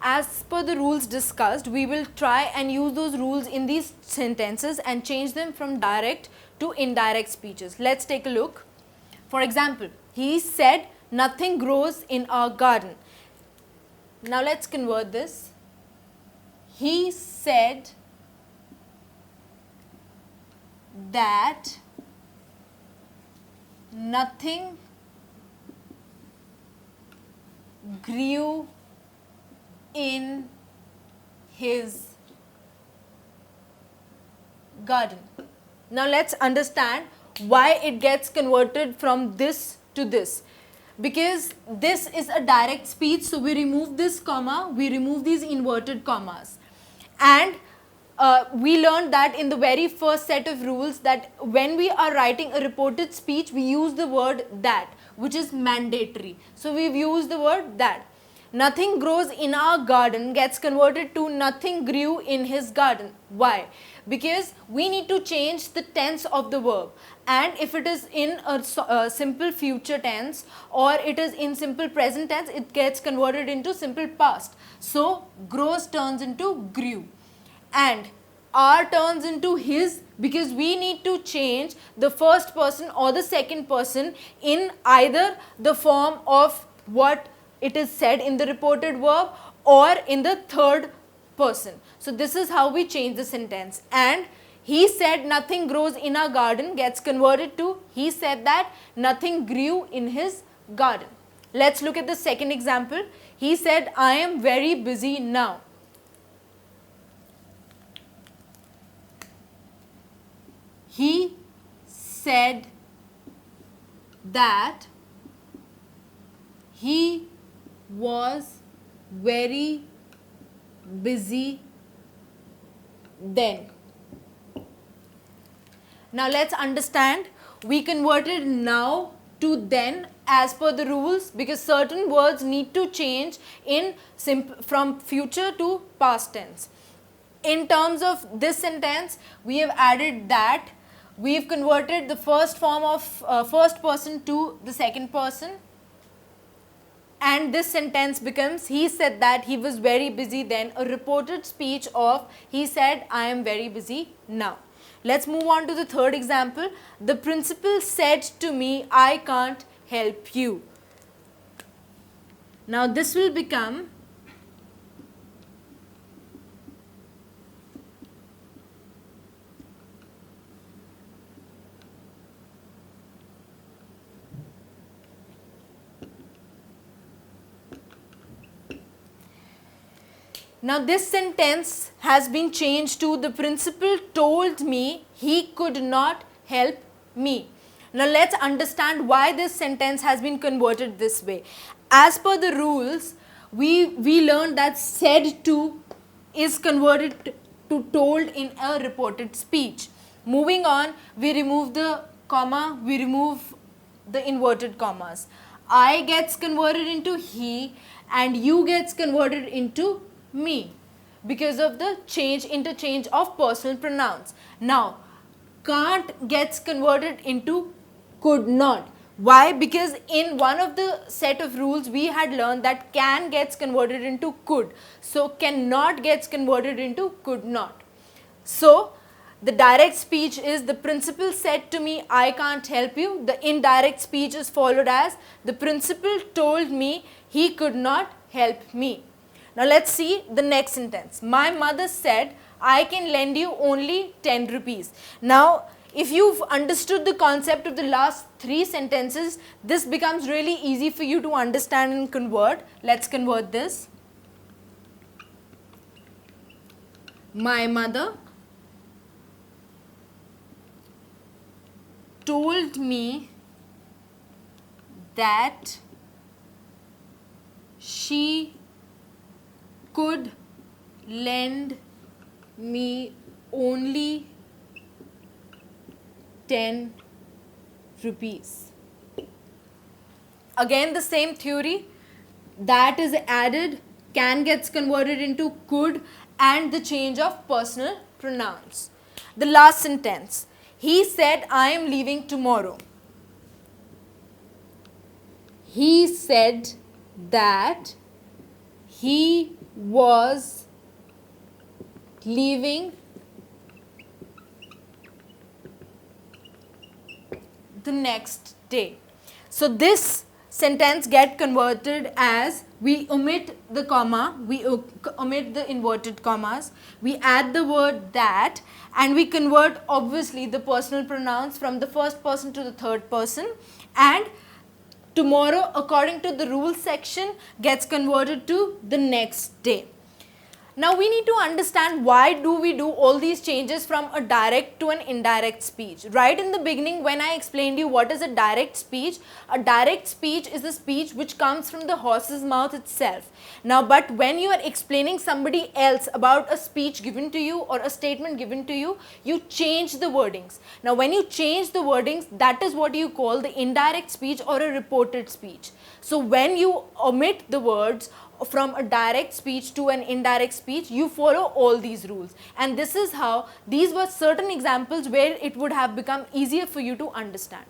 as per the rules discussed, we will try and use those rules in these sentences and change them from direct to indirect speeches. Let's take a look. For example, he said, nothing grows in our garden. Now let's convert this. He said that nothing grew in his garden. Now let's understand why it gets converted from this to this. Because this is a direct speech, so we remove this comma, we remove these inverted commas. And we learned that in the very first set of rules that when we are writing a reported speech, we use the word that, which is mandatory. So we've used the word that. Nothing grows in our garden gets converted to nothing grew in his garden. Why? Because we need to change the tense of the verb, and if it is in a simple future tense or it is in simple present tense, it gets converted into simple past. So grows turns into grew, and our turns into his, because we need to change the first person or the second person in either the form of what it is said in the reported verb or in the third person. So this is how we change the sentence. And he said nothing grows in our garden gets converted to he said that nothing grew in his garden. Let's look at the second example. He said, I am very busy now. He said that he was very busy then. Now let's understand, we converted now to then as per the rules because certain words need to change in from future to past tense. In terms of this sentence, we have added that. We've converted the first form of first person to the second person, and this sentence becomes he said that he was very busy then, a reported speech of he said I am very busy now. Let's move on to the third example. The principal said to me, I can't help you. Now this will become now this sentence has been changed to the principal told me he could not help me. Now let's understand why this sentence has been converted this way. As per the rules, we learned that said to is converted to told in a reported speech. Moving on, we remove the comma, we remove the inverted commas. I gets converted into he and you gets converted into me because of the interchange of personal pronouns. Now can't gets converted into could not. Why? Because in one of the set of rules we had learned that can gets converted into could, so cannot gets converted into could not. So the direct speech is the principal said to me I can't help you. The indirect speech is followed as the principal told me he could not help me. Now let's see the next sentence. My mother said, I can lend you only 10 rupees. Now, if you've understood the concept of the last three sentences, this becomes really easy for you to understand and convert. Let's convert this. My mother told me that she could lend me only 10 rupees. Again the same theory, that is added, can gets converted into could, and the change of personal pronouns. The last sentence, he said I am leaving tomorrow. He said that He was leaving the next day. So this sentence get converted as we omit the comma, we omit the inverted commas, we add the word that, and we convert obviously the personal pronouns from the first person to the third person, and tomorrow according to the rules section gets converted to the next day. Now we need to understand why do we do all these changes from a direct to an indirect speech. Right in the beginning when I explained you what is a direct speech is a speech which comes from the horse's mouth itself. Now but when you are explaining somebody else about a speech given to you or a statement given to you, you change the wordings. Now when you change the wordings, that is what you call the indirect speech or a reported speech. So when you omit the words from a direct speech to an indirect speech, you follow all these rules, and this is how these were certain examples where it would have become easier for you to understand.